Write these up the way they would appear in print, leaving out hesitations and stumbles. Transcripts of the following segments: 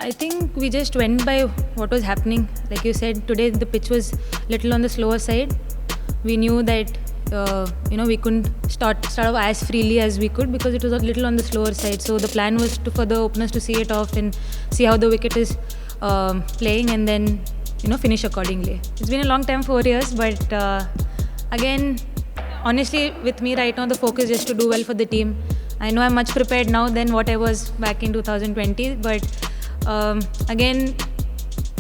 I think we just went by what was happening. Like you said, today the pitch was little on the slower side. We knew that we couldn't start off as freely as we could because it was a little on the slower side. So the plan was for the openers to see it off and see how the wicket is playing, and then finish accordingly. It's been a long time, 4 years, but again, honestly, with me right now, the focus is to do well for the team. I know I'm much prepared now than what I was back in 2020, but again,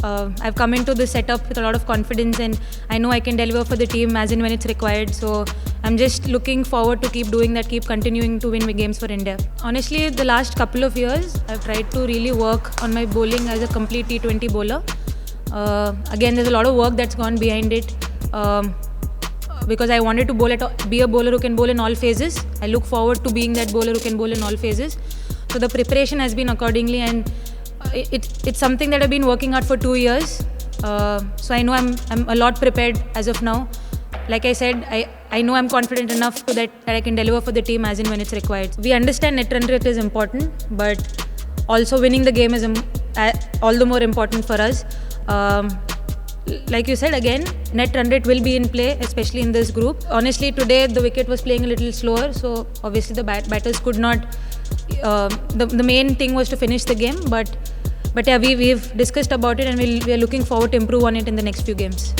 I've come into this setup with a lot of confidence, and I know I can deliver for the team as and when it's required. So I'm just looking forward to keep doing that, keep continuing to win games for India. Honestly, the last couple of years, I've tried to really work on my bowling as a complete T20 bowler. Again, there's a lot of work that's gone behind it. Because I wanted to be a bowler who can bowl in all phases. I look forward to being that bowler who can bowl in all phases. So the preparation has been accordingly, and it's something that I've been working hard for 2 years. So I know I'm a lot prepared as of now. Like I said, I know I'm confident enough that I can deliver for the team as and when it's required. We understand net run rate is important, but also winning the game is all the more important for us. Like you said, again, net run rate will be in play, especially in this group. Honestly, today the wicket was playing a little slower, so obviously the batters could not. The main thing was to finish the game, but yeah, we've discussed about it, and we are looking forward to improve on it in the next few games.